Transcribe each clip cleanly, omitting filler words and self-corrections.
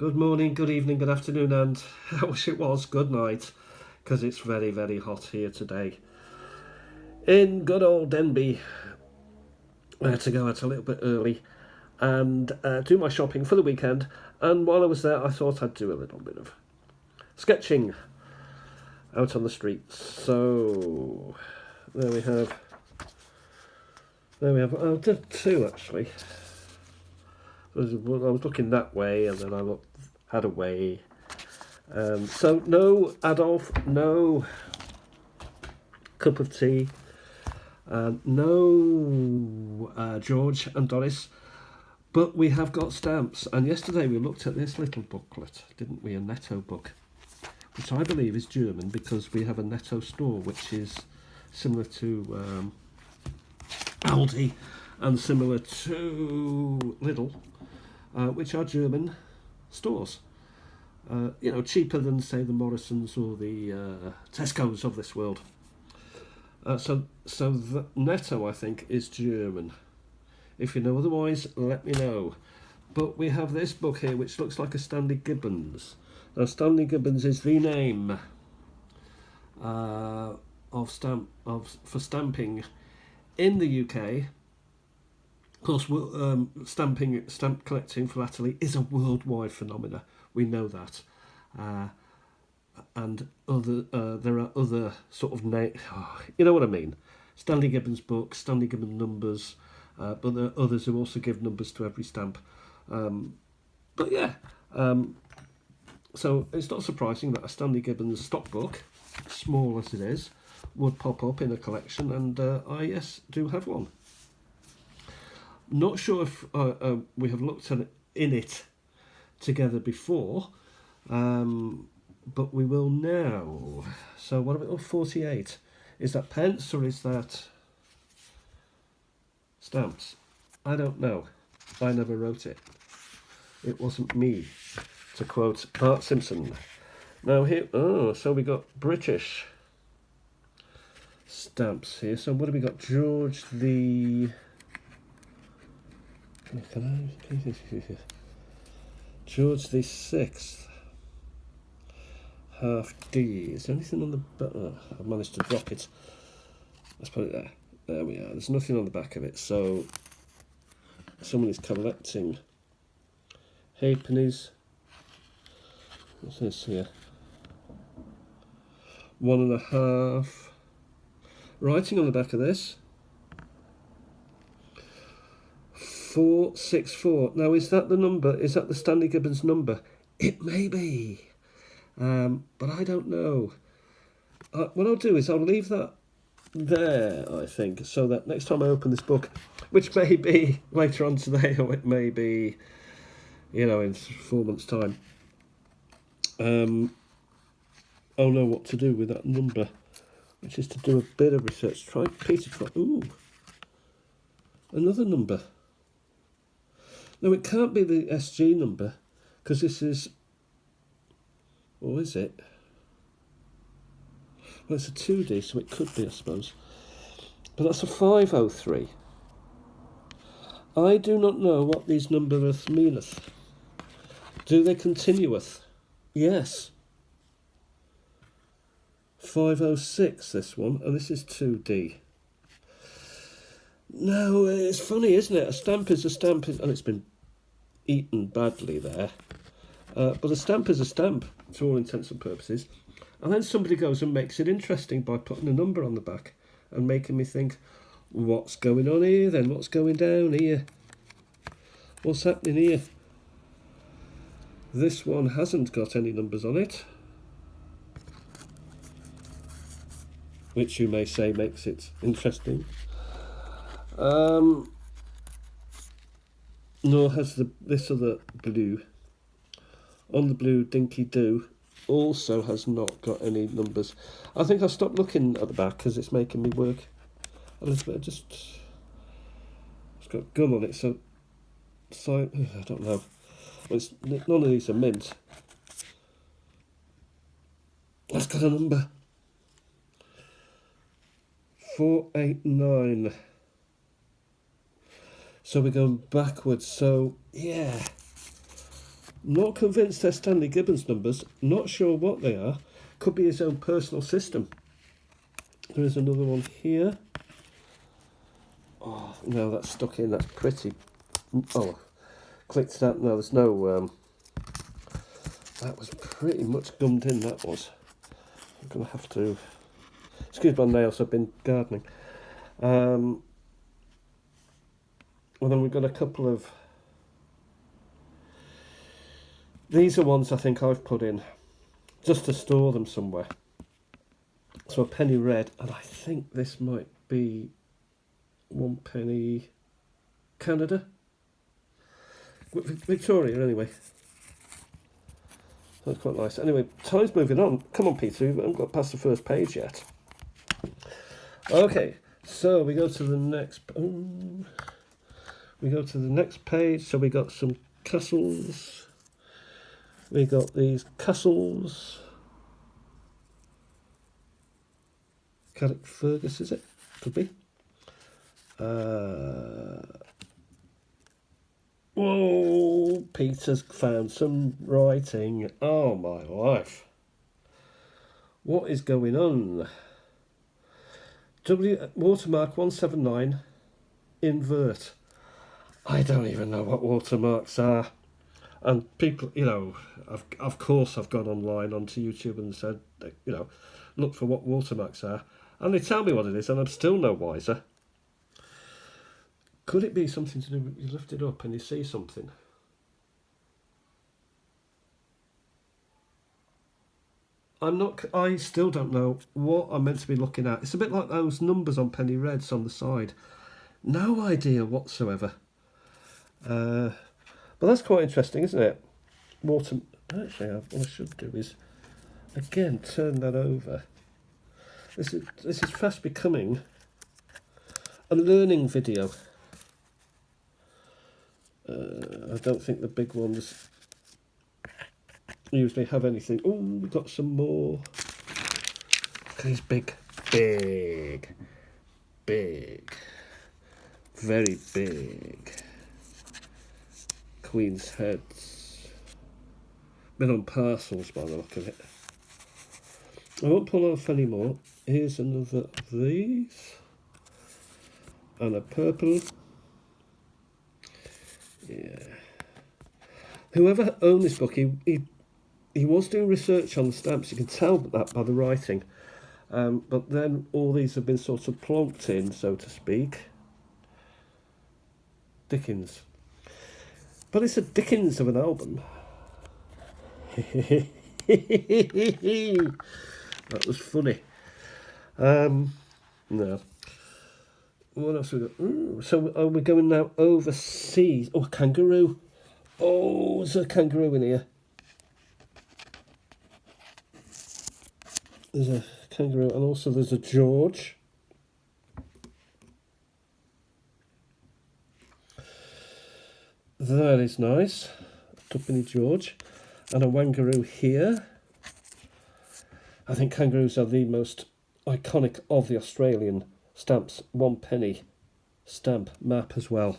Good morning, good evening, good afternoon, and I wish it was good night, because it's very, very hot here today. In good old Denby, I had to go out a little bit early and do my shopping for the weekend, and while I was there, I thought I'd do a little bit of sketching out on the streets. So, there we have. I did two actually. I was looking that way, and then I had a way. So no Adolf, no cup of tea, no George and Doris, but we have got stamps. And yesterday we looked at this little booklet, didn't we? A Netto book, which I believe is German because we have a Netto store, which is similar to Aldi and similar to Lidl, which are German stores. Cheaper than, say, the Morrisons or the Tesco's of this world. So the Netto, I think, is German. If you know otherwise, let me know. But we have this book here, which looks like a Stanley Gibbons. Now, Stanley Gibbons is the name for stamping in the UK. Of course, stamp collecting philately is a worldwide phenomenon. We know that, and there are other sort of you know what I mean. Stanley Gibbons books, Stanley Gibbons numbers, but there are others who also give numbers to every stamp. But yeah, so it's not surprising that a Stanley Gibbons stockbook, small as it is, would pop up in a collection, and I do have one. Not sure if we have looked at it together before, but we will now. So what about 48? Is that pence or is that stamps? I don't know. I never wrote it. It wasn't me, to quote Bart Simpson. Now here, so we got British stamps here. So what have we got? George the... George the 6th, half D. Is there anything on the back? I've managed to drop it. Let's put it there. There we are. There's nothing on the back of it. So someone is collecting halfpennies. What's this here? 1.5. Writing on the back of this. 464. Now, is that the number? Is that the Stanley Gibbons number? It may be, but I don't know. What I'll do is I'll leave that there, I think, so that next time I open this book, which may be later on today, or it may be, in 4 months' time, I'll know what to do with that number, which is to do a bit of research. Try Peter. Ooh, another number. No, it can't be the SG number, because this is... Or is it? Well, it's a 2D, so it could be, I suppose. But that's a 503. I do not know what these numbers meaneth. Do they continueth? Yes. 506, this one, and this is 2D. No, it's funny, isn't it? A stamp is a stamp, and it's been eaten badly there. But a stamp is a stamp, to all intents and purposes. And then somebody goes and makes it interesting by putting a number on the back and making me think, what's going on here then? What's going down here? What's happening here? This one hasn't got any numbers on it, which you may say makes it interesting. Nor has this other blue. On the blue, Dinky Doo also has not got any numbers. I think I'll stop looking at the back because it's making me work a little bit. It's got gum on it, so I don't know. Well, none of these are mint. That's got a number. 489. So we're going backwards. So yeah, Not convinced they're Stanley Gibbons numbers. Not sure what they are. Could be his own personal system. There is another one here. Oh, no, that's stuck in. That's pretty. Oh, clicked that. No, there's no... that was pretty much gummed in, that was. I'm going to have to... Excuse my nails, I've been gardening. Well, then we've got a couple of... These are ones I think I've put in just to store them somewhere. So a penny red, and I think this might be 1 penny Canada. Victoria, anyway. That's quite nice. Anyway, time's moving on. Come on, Peter, we haven't got past the first page yet. Okay, so we go to the next... we go to the next page. So we got some castles. We got these castles. Carrick Fergus, is it? Could be. Whoa, Peter's found some writing. Oh, my life. What is going on? Watermark 179, invert. I don't even know what watermarks are. And people, you know, of course I've gone online onto YouTube and said, you know, look for what watermarks are. And they tell me what it is, and I'm still no wiser. Could it be something to do with you lift it up and you see something? I still don't know what I'm meant to be looking at. It's a bit like those numbers on penny reds on the side. No idea whatsoever. But that's quite interesting, isn't it? Actually, what I should do is, again, turn that over. This is fast becoming a learning video. I don't think the big ones usually have anything. Oh, we've got some more. Look at these big, very big Queen's heads. Been on parcels by the look of it. I won't pull off any more. Here's another of these. And a purple. Yeah. Whoever owned this book, he was doing research on the stamps. You can tell that by the writing. But then all these have been sort of plonked in, so to speak. Dickens. But it's a Dickens of an album. That was funny. No. What else have we got? So are we going now overseas? Oh, a kangaroo. Oh, there's a kangaroo in here. There's a kangaroo, and also there's a George. That is nice. Tuppenny George. And a Wangaroo here. I think kangaroos are the most iconic of the Australian stamps. 1 penny stamp map as well.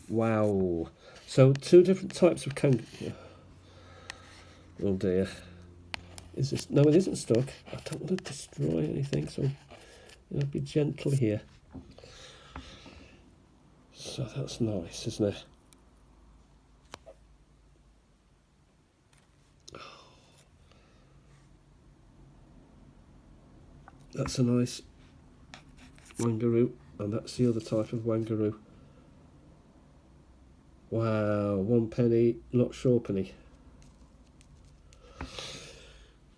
Wow. So 2 different types of kangaroo. Oh dear. Is this? No, it isn't stuck. I don't want to destroy anything, so I'll be gentle here. So that's nice, isn't it? That's a nice Wangaroo, and that's the other type of Wangaroo. Wow, 1 penny, not sure penny.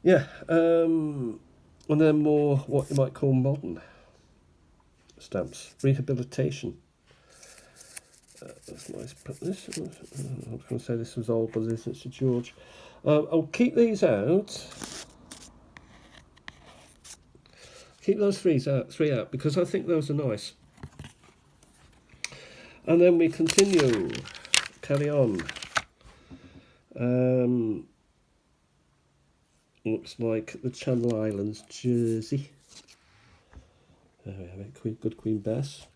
Yeah, and then more what you might call modern stamps. Rehabilitation. That's nice. Put this. I was going to say this was old, but it isn't. It's a George. I'll keep these out. Keep those three out because I think those are nice. And then we continue. Carry on. Looks like the Channel Islands jersey. There we have it. Good Queen Bess.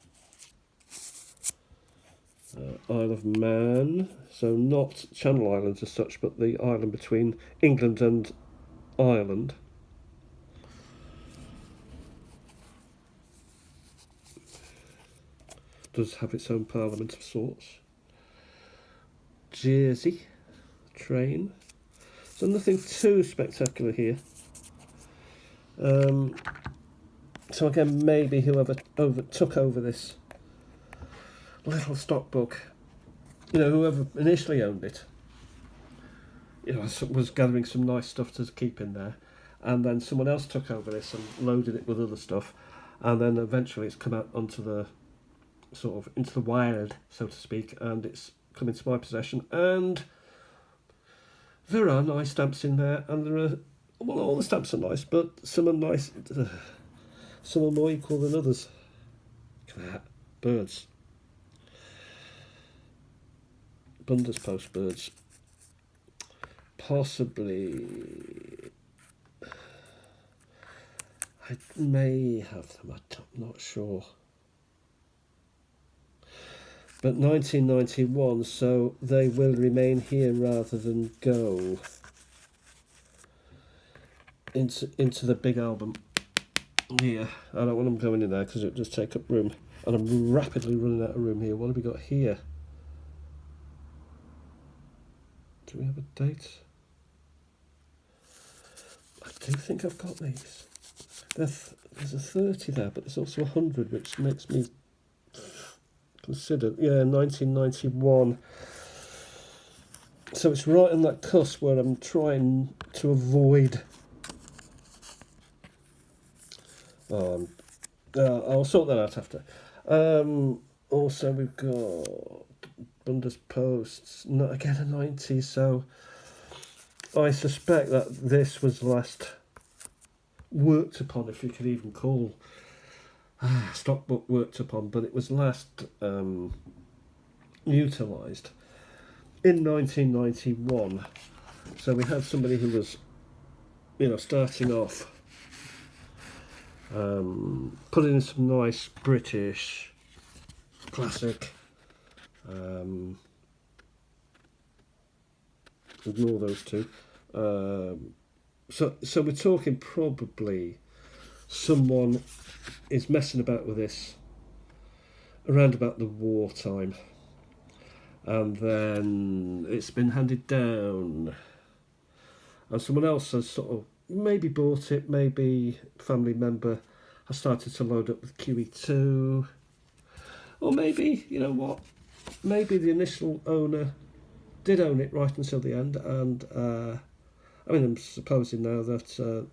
Isle of Man, so not Channel Islands as such, but the island between England and Ireland. Does have its own parliament of sorts. Jersey train. So nothing too spectacular here. So again, maybe whoever took over this little stockbook, whoever initially owned it, was gathering some nice stuff to keep in there, and then someone else took over this and loaded it with other stuff, and then eventually it's come out onto the sort of into the wild, so to speak, and it's come into my possession. And there are nice stamps in there, and there are, well, all the stamps are nice, but some are nice, some are more equal than others. Look at that, birds. Bundes Post birds. Possibly, I may have them, I'm not sure. But 1991, so they will remain here rather than go into the big album. Yeah, I don't want them going in there because it just take up room. And I'm rapidly running out of room here. What have we got here? Do we have a date? I do think I've got these. There's a 30 there, but there's also 100, which makes me consider, 1991. So it's right on that cusp where I'm trying to avoid. I'll sort that out after. Also, we've got Bundes Posts, not again a 90, so I suspect that this was last worked upon, if you could even call Stockbook worked upon, but it was last utilised in 1991. So we had somebody who was, starting off, putting in some nice British classic. Ignore those two. So we're talking probably someone is messing about with this around about the wartime, and then it's been handed down, and someone else has sort of maybe bought it, maybe family member has started to load up with QE2, or maybe, maybe the initial owner did own it right until the end, and I'm supposing now that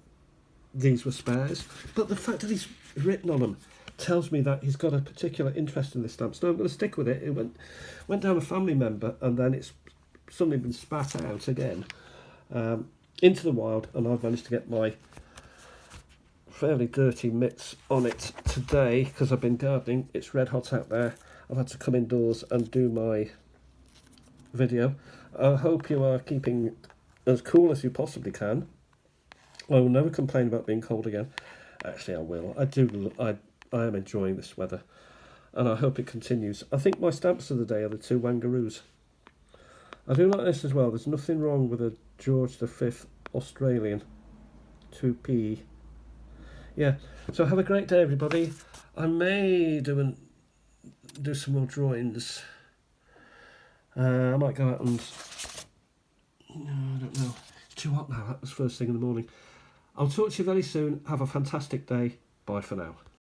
these were spares, but the fact that he's written on them tells me that he's got a particular interest in this stamp, so I'm going to stick with it. It went down a family member, and then it's suddenly been spat out again into the wild, and I've managed to get my fairly dirty mitts on it today because I've been gardening. It's red hot out there. I've had to come indoors and do my video. I hope you are keeping as cool as you possibly can. I will never complain about being cold again. Actually, I will. I am enjoying this weather, and I hope it continues. I think my stamps of the day are the two Wangaroos. I do like this as well. There's nothing wrong with a George V Australian 2p. Yeah. So have a great day, everybody. I may do some more drawings. I might go out and... No, I don't know. It's too hot now. That was first thing in the morning. I'll talk to you very soon. Have a fantastic day. Bye for now.